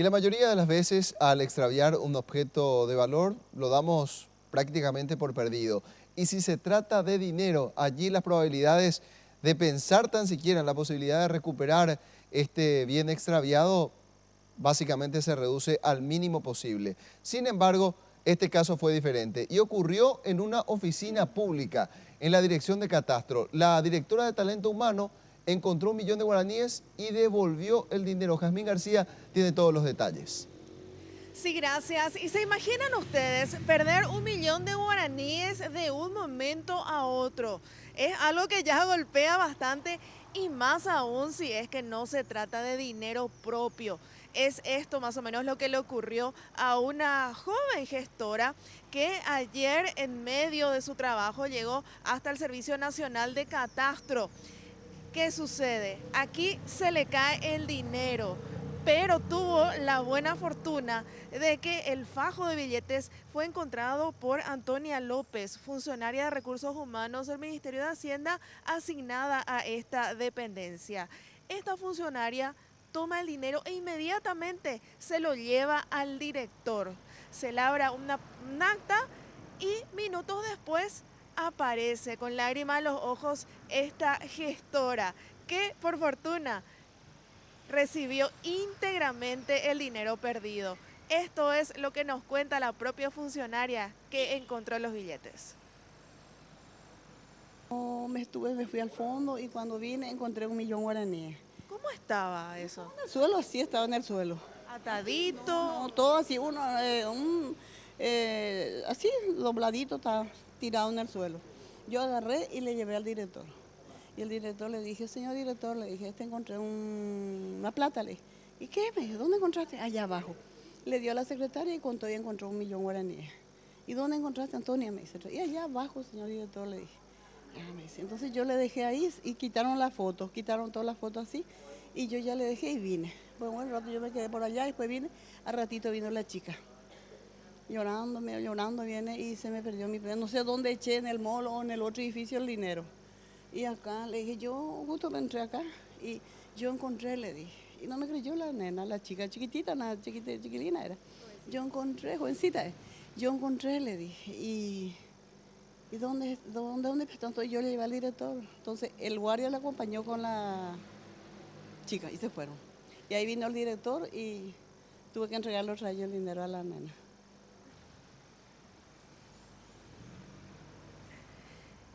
Y la mayoría de las veces al extraviar un objeto de valor lo damos prácticamente por perdido. Y si se trata de dinero, allí las probabilidades de pensar tan siquiera en la posibilidad de recuperar este bien extraviado básicamente se reduce al mínimo posible. Sin embargo, este caso fue diferente y ocurrió en una oficina pública en la dirección de Catastro. La directora de Talento Humano encontró 1 millón de guaraníes y devolvió el dinero. Jazmín García tiene todos los detalles. Sí, gracias. ¿Y se imaginan ustedes perder 1 millón de guaraníes de un momento a otro? Es algo que ya golpea bastante y más aún si es que no se trata de dinero propio. Es esto más o menos lo que le ocurrió a una joven gestora que ayer en medio de su trabajo llegó hasta el Servicio Nacional de Catastro. ¿Qué sucede? Aquí se le cae el dinero, pero tuvo la buena fortuna de que el fajo de billetes fue encontrado por Antonia López, funcionaria de Recursos Humanos del Ministerio de Hacienda asignada a esta dependencia. Esta funcionaria toma el dinero e inmediatamente se lo lleva al director. Se labra un acta y minutos después aparece con lágrimas en los ojos esta gestora que por fortuna recibió íntegramente el dinero perdido. Esto es lo que nos cuenta la propia funcionaria que encontró los billetes. Me fui al fondo y cuando vine encontré 1 millón guaraníes. ¿Cómo estaba eso? En el suelo, sí, estaba en el suelo. Atadito. No, todo así, así dobladito, estaba tirado en el suelo. Yo agarré y le llevé al director. Y el director le dije, señor director, le dije, encontré una plata, le dije. ¿Y qué? Me dijo, ¿dónde encontraste? Allá abajo. Le dio a la secretaria y contó y encontró 1 millón guaraníes. ¿Y dónde encontraste, Antonia? Me dice, y allá abajo, señor director, le dije. Ah, me dice, entonces yo le dejé ahí y quitaron las fotos, quitaron todas las fotos así. Y yo ya le dejé y vine. Pues bueno, un rato yo me quedé por allá y después vine, al ratito vino la chica. Llorando viene y se me perdió mi dinero. No sé dónde eché, en el mall o en el otro edificio el dinero. Y acá le dije, yo justo me entré acá y yo encontré, le dije. Y no me creyó la nena, la chica chiquitita, nada, chiquilina era. Yo encontré, jovencita, yo encontré, le dije. ¿Y dónde? Entonces yo le llevé al director. Entonces el guardia le acompañó con la chica y se fueron. Y ahí vino el director y tuve que entregarle otra vez el dinero a la nena.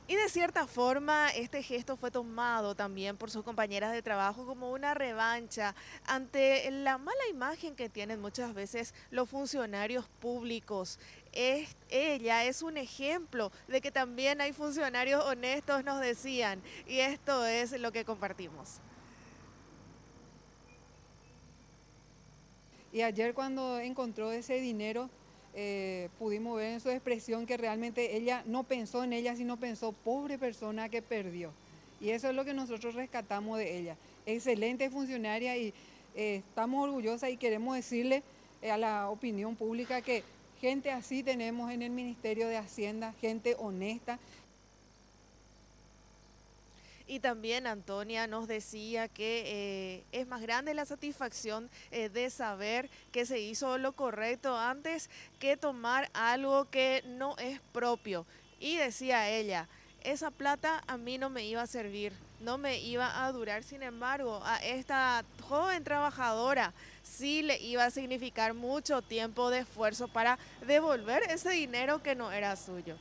Y de cierta forma, este gesto fue tomado también por sus compañeras de trabajo como una revancha ante la mala imagen que tienen muchas veces los funcionarios públicos. Ella es un ejemplo de que también hay funcionarios honestos, nos decían, y esto es lo que compartimos. Y ayer cuando encontró ese dinero, pudimos ver en su expresión que realmente ella no pensó en ella, sino pensó, pobre persona que perdió. Y eso es lo que nosotros rescatamos de ella. Excelente funcionaria y estamos orgullosas y queremos decirle a la opinión pública que gente así tenemos en el Ministerio de Hacienda, gente honesta. Y también Antonia nos decía que es más grande la satisfacción de saber que se hizo lo correcto antes que tomar algo que no es propio. Y decía ella, esa plata a mí no me iba a servir, no me iba a durar, sin embargo, a esta joven trabajadora sí le iba a significar mucho tiempo de esfuerzo para devolver ese dinero que no era suyo.